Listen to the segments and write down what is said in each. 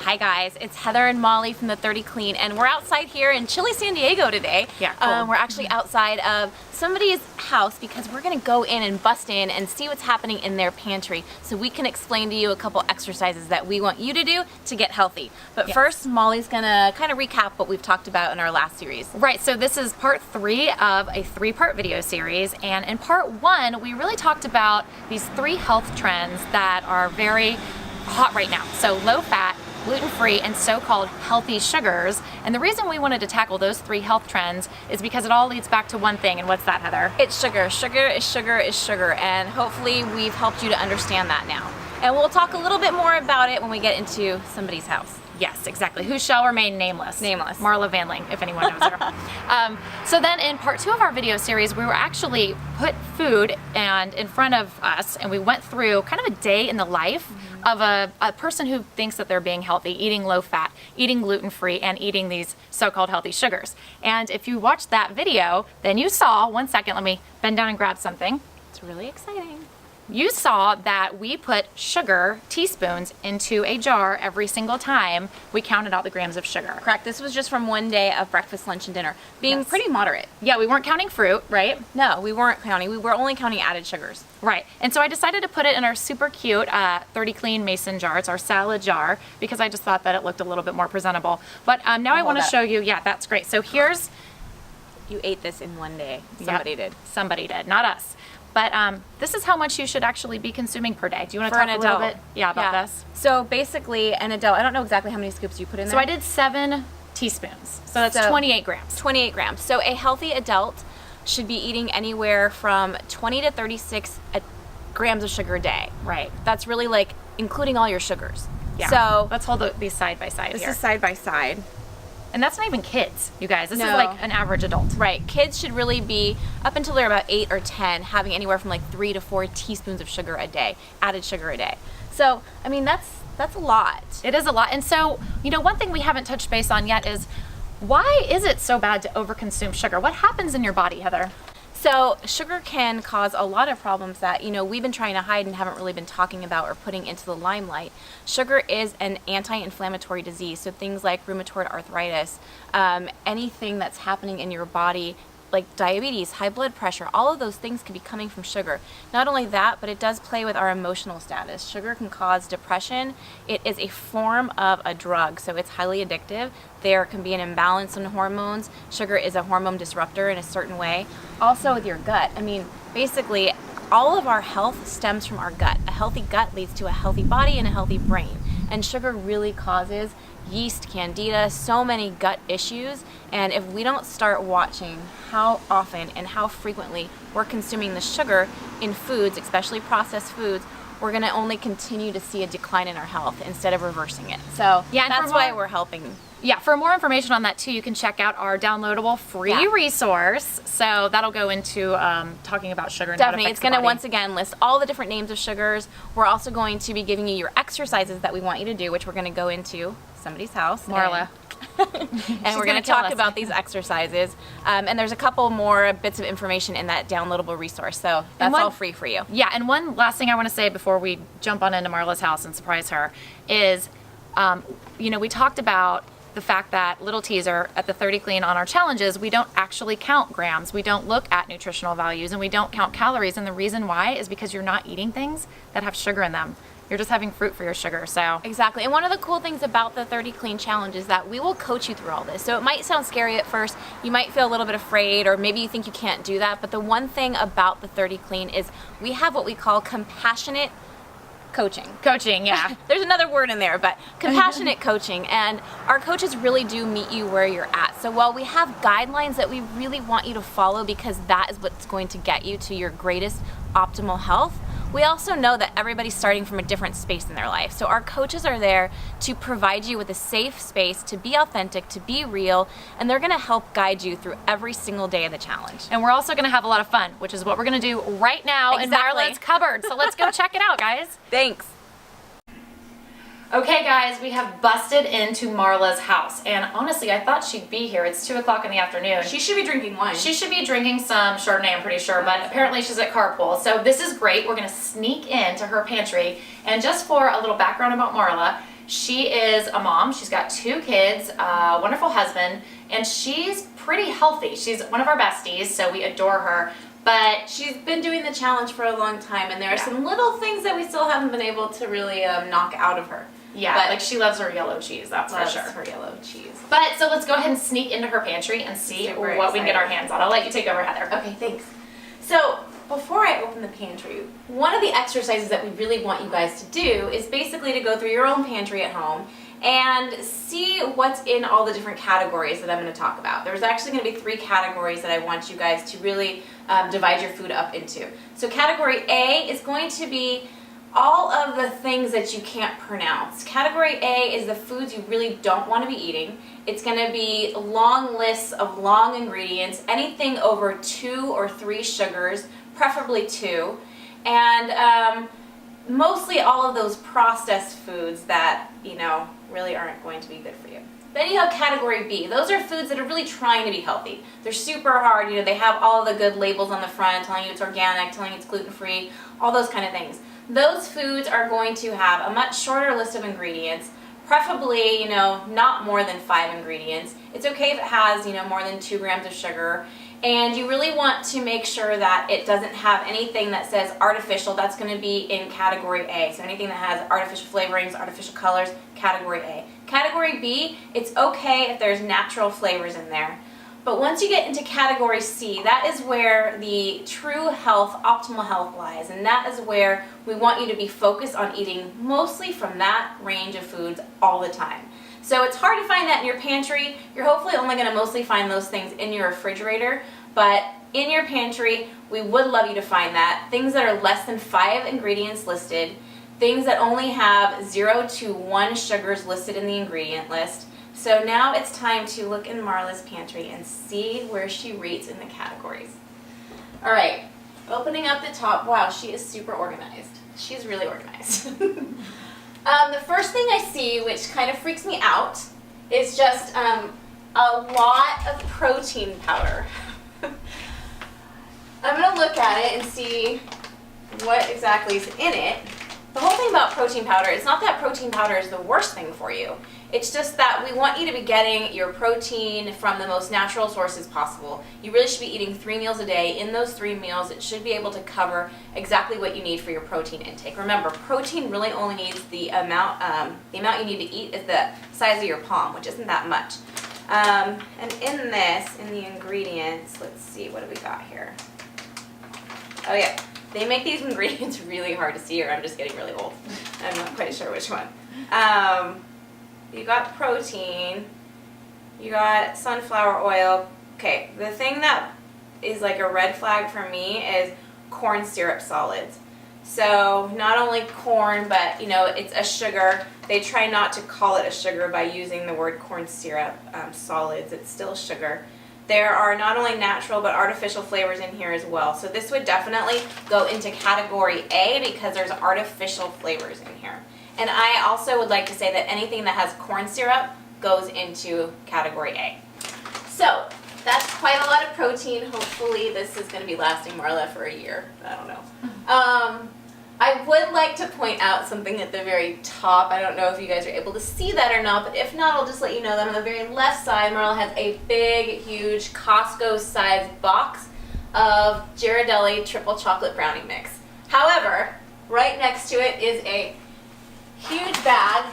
Hi guys, it's Heather and Molly from the 30 Clean, and we're outside here in chilly San Diego today. Yeah, cool. We're actually outside of somebody's house because we're gonna go in and bust in and see what's happening in their pantry so we can explain to you a couple exercises that we want you to do to get healthy. But first, Molly's gonna kind of recap what we've talked about in our last series. Right, so this is part 3 of a 3-part video series, and in part 1 we really talked about these 3 health trends that are very hot right now. So low fat, gluten-free, and so-called healthy sugars. And the reason we wanted to tackle those 3 health trends is because it all leads back to one thing, and what's that, Heather? It's sugar. Sugar is sugar is sugar, and hopefully we've helped you to understand that now. And we'll talk a little bit more about it when we get into somebody's house. Yes, exactly. Who shall remain nameless. Nameless. Marla Vanling, if anyone knows her. So then in part 2 of our video series, we were actually put food and in front of us, and we went through kind of a day in the life of a person who thinks that they're being healthy, eating low fat, eating gluten-free, and eating these so-called healthy sugars. And if you watched that video, then you saw, one second, let me bend down and grab something. It's really exciting. You saw that we put sugar, teaspoons, into a jar every single time we counted out the grams of sugar. Correct. This was just from one day of breakfast, lunch, and dinner, being pretty moderate. Yeah, we weren't counting fruit, right? No, we weren't counting. We were only counting added sugars. Right. And so I decided to put it in our super cute 30 Clean mason jar. It's our salad jar because I just thought that it looked a little bit more presentable. But now I want to show you. Yeah, that's great. So here's... You ate this in one day. Somebody did. Somebody did, not us. But this is how much you should actually be consuming per day. Do you want to For talk an a little adult. bit about this? So basically, an adult, I don't know exactly how many scoops you put in there. So I did 7 teaspoons. So that's 28 grams. 28 grams. So a healthy adult should be eating anywhere from 20 to 36 grams of sugar a day. Right. That's really like including all your sugars. Yeah. So let's hold these side by side here. this is side by side. And that's not even kids, you guys. This is No. like an average adult. Right. Kids should really be, up until they're about 8 or 10, having anywhere from like 3 to 4 teaspoons of sugar a day, added sugar a day. So, I mean, that's a lot. It is a lot. And so, you know, one thing we haven't touched base on yet is why is it so bad to overconsume sugar? What happens in your body, Heather? So sugar can cause a lot of problems that, you know, we've been trying to hide and haven't really been talking about or putting into the limelight. Sugar is an anti-inflammatory disease, so things like rheumatoid arthritis, anything that's happening in your body, like diabetes, high blood pressure, all of those things can be coming from sugar. Not only that, but it does play with our emotional status. Sugar can cause depression. It is a form of a drug, so it's highly addictive. There can be an imbalance in hormones. Sugar is a hormone disruptor in a certain way. Also with your gut, I mean, basically, all of our health stems from our gut. A healthy gut leads to a healthy body and a healthy brain. And sugar really causes yeast, candida, so many gut issues. And if we don't start watching how often and how frequently we're consuming the sugar in foods, especially processed foods, we're going to only continue to see a decline in our health instead of reversing it. So Yeah, and that's why we're helping. Yeah, for more information on that too, you can check out our downloadable free resource. So that'll go into talking about sugar and Definitely, how it it's affects the going to body. once again list all the different names of sugars. We're also going to be giving you your exercises that we want you to do, which we're going to go into somebody's house. Marla. And we're going to talk about these exercises. And there's a couple more bits of information in that downloadable resource. So that's all free for you. Yeah, and one last thing I want to say before we jump on into Marla's house and surprise her is, you know, we talked about the fact that, little teaser, at the 30 Clean on our challenges, we don't actually count grams, we don't look at nutritional values, and we don't count calories. And the reason why is because you're not eating things that have sugar in them. You're just having fruit for your sugar, so. Exactly, and one of the cool things about the 30 Clean Challenge is that we will coach you through all this. So it might sound scary at first, you might feel a little bit afraid, or maybe you think you can't do that, but the one thing about the 30 Clean is we have what we call compassionate coaching. Coaching, yeah. There's another word in there, but compassionate coaching, and our coaches really do meet you where you're at. So while we have guidelines that we really want you to follow because that is what's going to get you to your greatest optimal health, we also know that everybody's starting from a different space in their life. So our coaches are there to provide you with a safe space to be authentic, to be real, and they're gonna help guide you through every single day of the challenge. And we're also gonna have a lot of fun, which is what we're gonna do right now in Marla's cupboard. So let's go check it out, guys. Thanks. Okay guys, we have busted into Marla's house, and honestly I thought she'd be here. It's 2 o'clock in the afternoon. She should be drinking wine. She should be drinking some Chardonnay, I'm pretty sure, but apparently she's at carpool. So this is great. We're gonna sneak into her pantry, and just for a little background about Marla, She is a mom. She's got 2 kids, a wonderful husband, and she's pretty healthy. She's one of our besties, so we adore her. But she's been doing the challenge for a long time, and there are Yeah. some little things that we still haven't been able to really knock out of her. yeah, But like she loves her yellow cheese, that's for loves sure. her yellow cheese. But so let's go ahead and sneak into her pantry and see Super what we can get our excited. hands on. I'll let you take over, Heather. Okay, thanks. So before I open the pantry, one of the exercises that we really want you guys to do is basically to go through your own pantry at home and see what's in all the different categories that I'm going to talk about. There's actually going to be 3 categories that I want you guys to really divide your food up into. So category A is going to be all of the things that you can't pronounce. Category A is the foods you really don't want to be eating. It's going to be long lists of long ingredients, anything over 2 or 3 sugars, preferably 2, and mostly all of those processed foods that, you know, really aren't going to be good for you. Then you have category B. Those are foods that are really trying to be healthy. They're super hard, you know, they have all of the good labels on the front telling you it's organic, telling you it's gluten-free, all those kind of things. Those foods are going to have a much shorter list of ingredients, preferably, you know, not more than 5 ingredients. It's okay if it has, you know, more than 2 grams of sugar. And you really want to make sure that it doesn't have anything that says artificial. That's going to be in category A. So anything that has artificial flavorings, artificial colors, category A. Category B, it's okay if there's natural flavors in there. But once you get into category C, that is where the true health, optimal health lies. And that is where we want you to be focused on eating mostly from that range of foods all the time. So it's hard to find that in your pantry. You're hopefully only going to mostly find those things in your refrigerator. But in your pantry, we would love you to find that. Things that are less than 5 ingredients listed. Things that only have 0 to 1 sugars listed in the ingredient list. So now it's time to look in Marla's pantry and see where she rates in the categories. All right, opening up the top. Wow, she is super organized. She's really organized. The first thing I see, which kind of freaks me out, is just a lot of protein powder. I'm going to look at it and see what exactly is in it. The whole thing about protein powder, it's not that protein powder is the worst thing for you. It's just that we want you to be getting your protein from the most natural sources possible. You really should be eating 3 meals a day. In those 3 meals, it should be able to cover exactly what you need for your protein intake. Remember, protein really only needs the amount you need to eat is the size of your palm, which isn't that much. And in this, in the ingredients, let's see, what do we got here? Oh yeah, they make these ingredients really hard to see, or I'm just getting really old. I'm not quite sure which one. You got protein, you got sunflower oil. Okay, the thing that is like a red flag for me is corn syrup solids. So not only corn, but you know, it's a sugar. They try not to call it a sugar by using the word corn syrup solids. It's still sugar. There are not only natural but artificial flavors in here as well. So this would definitely go into category A because there's artificial flavors in here. And I also would like to say that anything that has corn syrup goes into category A. So that's quite a lot of protein. Hopefully this is going to be lasting Marla for a year. I don't know. I would like to point out something at the very top. I don't know if you guys are able to see that or not, but if not, I'll just let you know that on the very left side, Marla has a big, huge Costco-sized box of Ghirardelli triple chocolate brownie mix. However, right next to it is a huge bag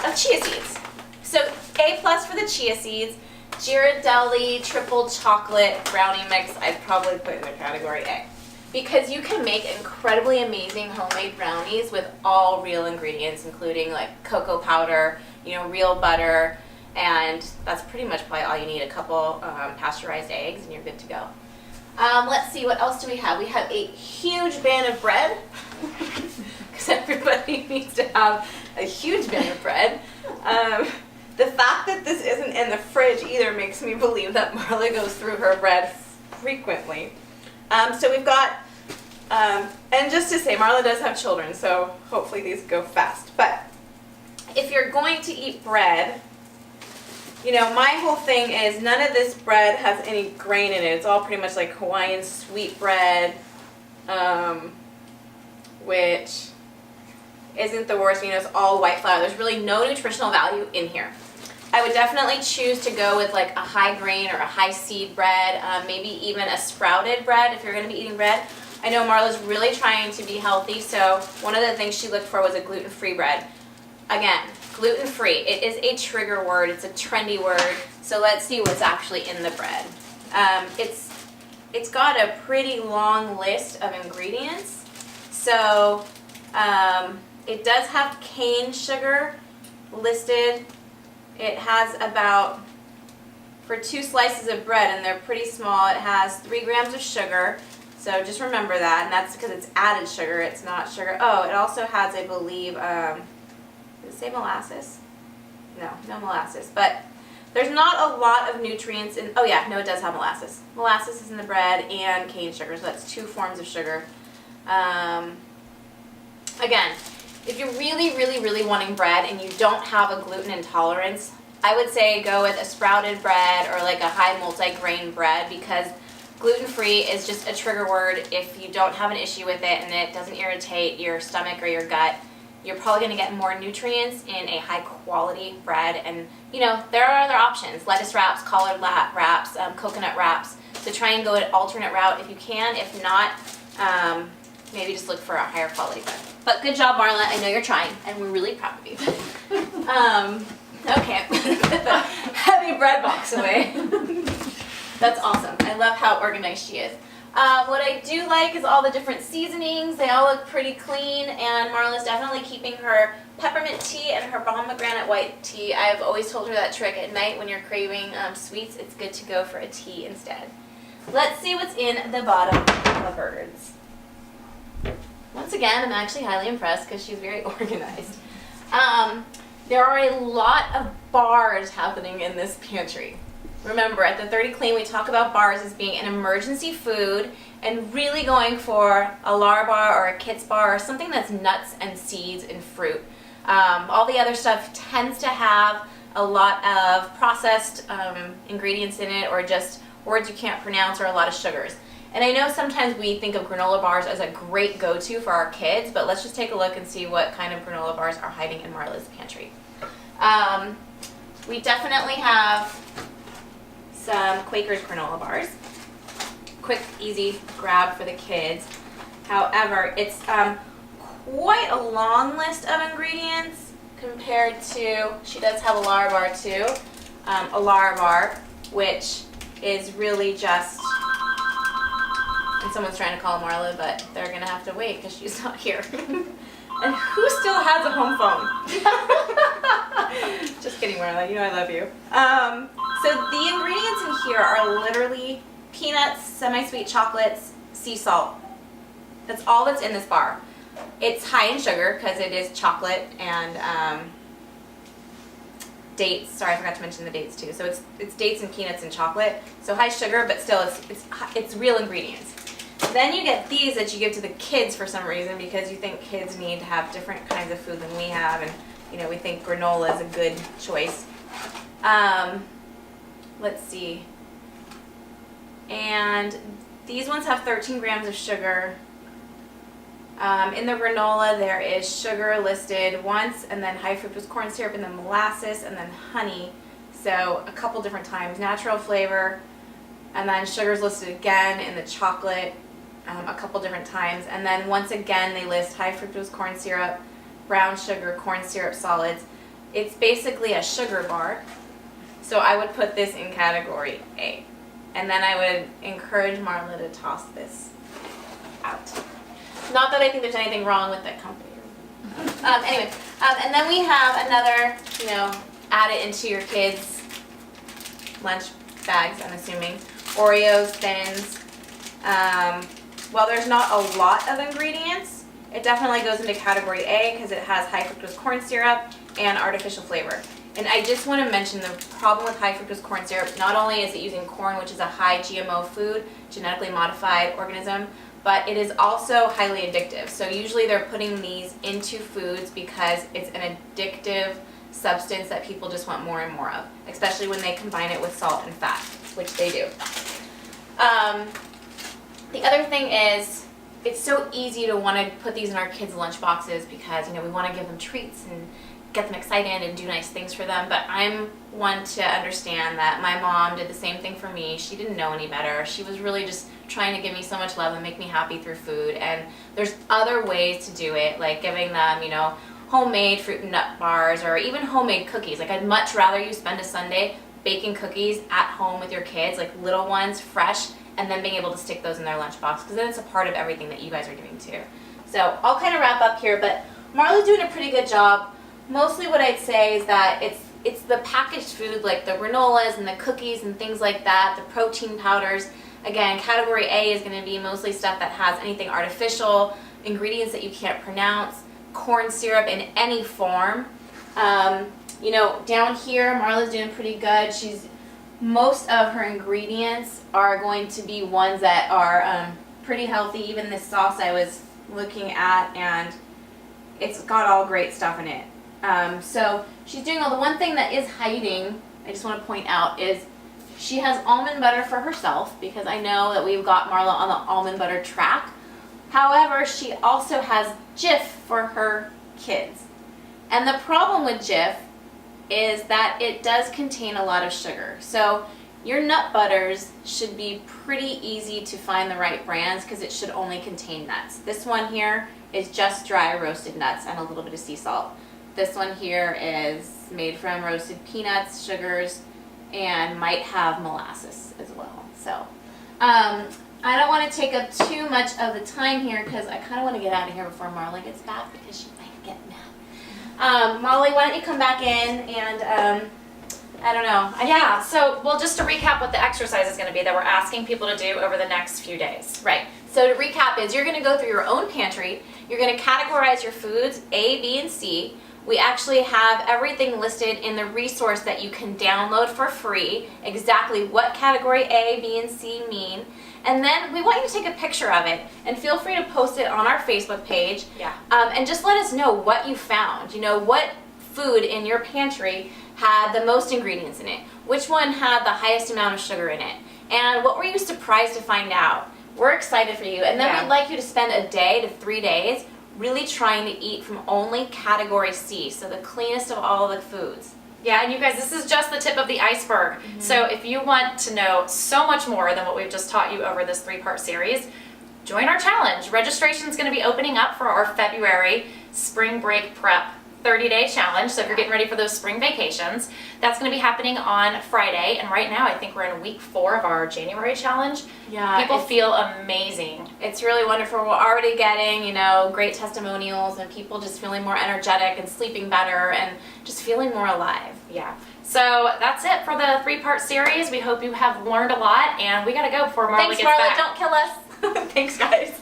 of chia seeds. So A+ for the chia seeds. Ghirardelli triple chocolate brownie mix I'd probably put in the category A. Because you can make incredibly amazing homemade brownies with all real ingredients, including like cocoa powder, you know, real butter, and that's pretty much probably all you need. A couple pasteurized eggs and you're good to go. Let's see, what else do we have? We have a huge pan of bread, because everybody needs to have a huge pan of bread. The fact that this isn't in the fridge either makes me believe that Marla goes through her bread frequently. So we've got, and just to say, Marla does have children, so hopefully these go fast. But if you're going to eat bread, you know, my whole thing is none of this bread has any grain in it. It's all pretty much like Hawaiian sweet bread, which isn't the worst. You know, it's all white flour. There's really no nutritional value in here. I would definitely choose to go with like a high grain or a high seed bread, maybe even a sprouted bread if you're going to be eating bread. I know Marla's really trying to be healthy, so one of the things she looked for was a gluten-free bread. Again, gluten-free. It is a trigger word. It's a trendy word. So let's see what's actually in the bread. It's got a pretty long list of ingredients. So it does have cane sugar listed. It has about, for 2 slices of bread, and they're pretty small, it has 3 grams of sugar. So just remember that, and that's because it's added sugar, it's not sugar. Oh, it also has, I believe, does it say molasses? No molasses. But there's not a lot of nutrients in, oh yeah, no, it does have molasses. Molasses is in the bread and cane sugar, so that's 2 forms of sugar. Again, if you're really wanting bread and you don't have a gluten intolerance, I would say go with a sprouted bread or like a high multi-grain bread, because gluten-free is just a trigger word. If you don't have an issue with it and it doesn't irritate your stomach or your gut, you're probably going to get more nutrients in a high-quality bread. And, you know, there are other options. Lettuce wraps, collard wraps, coconut wraps. So try and go an alternate route if you can. If not, maybe just look for a higher quality bread. But good job, Marla. I know you're trying, and we're really proud of you. Okay, I'm going to put the heavy bread box away. That's awesome. I love how organized she is. What I do like is all the different seasonings. They all look pretty clean, and Marla's definitely keeping her peppermint tea and her pomegranate white tea. I've always told her that trick at night when you're craving sweets. It's good to go for a tea instead. Let's see what's in the bottom cupboards. Once again, I'm actually highly impressed because she's very organized. There are a lot of bars happening in this pantry. Remember, at the 30 Clean, we talk about bars as being an emergency food and really going for a Lar bar or a Kits bar or something that's nuts and seeds and fruit. All the other stuff tends to have a lot of processed ingredients in it, or just words you can't pronounce, or a lot of sugars. And I know sometimes we think of granola bars as a great go-to for our kids, but let's just take a look and see what kind of granola bars are hiding in Marla's pantry. We definitely have some Quaker's granola bars. Quick, easy grab for the kids. However, it's quite a long list of ingredients compared to, she does have a Lar bar too, a Lar bar, which is really just, and someone's trying to call Marla, but they're gonna have to wait because she's not here. And who still has a home phone? Just kidding, Marla, you know I love you. So the ingredients in here are literally peanuts, semi-sweet chocolates, sea salt. That's all that's in this bar. It's high in sugar because it is chocolate and dates. Sorry, I forgot to mention the dates too. So it's dates and peanuts and chocolate. So high sugar, but still it's real ingredients. Then you get these that you give to the kids for some reason because you think kids need to have different kinds of food than we have, and you know we think granola is a good choice. Let's see. And these ones have 13 grams of sugar. In the granola there is sugar listed once, and then high fructose corn syrup, and then molasses, and then honey. So a couple different times. Natural flavor, and then sugar's listed again in the chocolate a couple different times. And then once again they list high fructose corn syrup, brown sugar, corn syrup solids. It's basically a sugar bar. So I would put this in category A. And then I would encourage Marla to toss this out. Not that I think there's anything wrong with that company. Anyway, and then we have another, you know, add it into your kids' lunch bags, I'm assuming. Oreos, Thins. While there's not a lot of ingredients, it definitely goes into category A because it has high fructose corn syrup and artificial flavor. And I just want to mention the problem with high fructose corn syrup. Not only is it using corn, which is a high GMO food, genetically modified organism, but it is also highly addictive. So usually they're putting these into foods because it's an addictive substance that people just want more and more of, especially when they combine it with salt and fat, which they do. The other thing is it's so easy to want to put these in our kids' lunch boxes because, we want to give them treats and get them excited and do nice things for them. But I'm one to understand that my mom did the same thing for me. She didn't know any better. She was really just trying to give me so much love and make me happy through food. And there's other ways to do it, like giving them, homemade fruit and nut bars or even homemade cookies. Like, I'd much rather you spend a Sunday baking cookies at home with your kids, like little ones, fresh, and then being able to stick those in their lunchbox, because then it's a part of everything that you guys are doing too. So I'll kind of wrap up here, but Marla's doing a pretty good job. Mostly what I'd say is that it's the packaged food, like the granolas and the cookies and things like that, the protein powders. Again, category A is going to be mostly stuff that has anything artificial, ingredients that you can't pronounce, corn syrup in any form. Down here, Marla's doing pretty good. Most of her ingredients are going to be ones that are pretty healthy. Even this sauce I was looking at, and it's got all great stuff in it. So she's doing all. The one thing that is hiding, I just want to point out, is she has almond butter for herself, because I know that we've got Marla on the almond butter track. However, she also has Jif for her kids. And the problem with Jif is that it does contain a lot of sugar. So your nut butters should be pretty easy to find the right brands, because it should only contain nuts. This one here is just dry roasted nuts and a little bit of sea salt. This one here is made from roasted peanuts, sugars, and might have molasses as well. So I don't want to take up too much of the time here, because I kind of want to get out of here before Marla gets back, because she might get mad. Molly, why don't you come back in and I don't know. So just to recap what the exercise is going to be that we're asking people to do over the next few days. Right. So to recap is you're going to go through your own pantry. You're going to categorize your foods A, B, and C. We actually have everything listed in the resource that you can download for free, exactly what category A, B, and C mean. And then we want you to take a picture of it, and feel free to post it on our Facebook page. Yeah. And just let us know what you found. What food in your pantry had the most ingredients in it? Which one had the highest amount of sugar in it? And what were you surprised to find out? We're excited for you. And then we'd like you to spend a day to 3 days really trying to eat from only category C, so the cleanest of all the foods. Yeah, and you guys, this is just the tip of the iceberg. Mm-hmm. So if you want to know so much more than what we've just taught you over this 3-part series, join our challenge. Registration is going to be opening up for our February spring break prep 30-day challenge. So if you're getting ready for those spring vacations, that's going to be happening on Friday. And right now, I think we're in week 4 of our January challenge. Yeah, people feel amazing. It's really wonderful. We're already getting, great testimonials, and people just feeling more energetic and sleeping better and just feeling more alive. Yeah. So that's it for the 3-part series. We hope you have learned a lot, and we got to go before Marla gets back. Thanks, Marla. Don't kill us. Thanks, guys.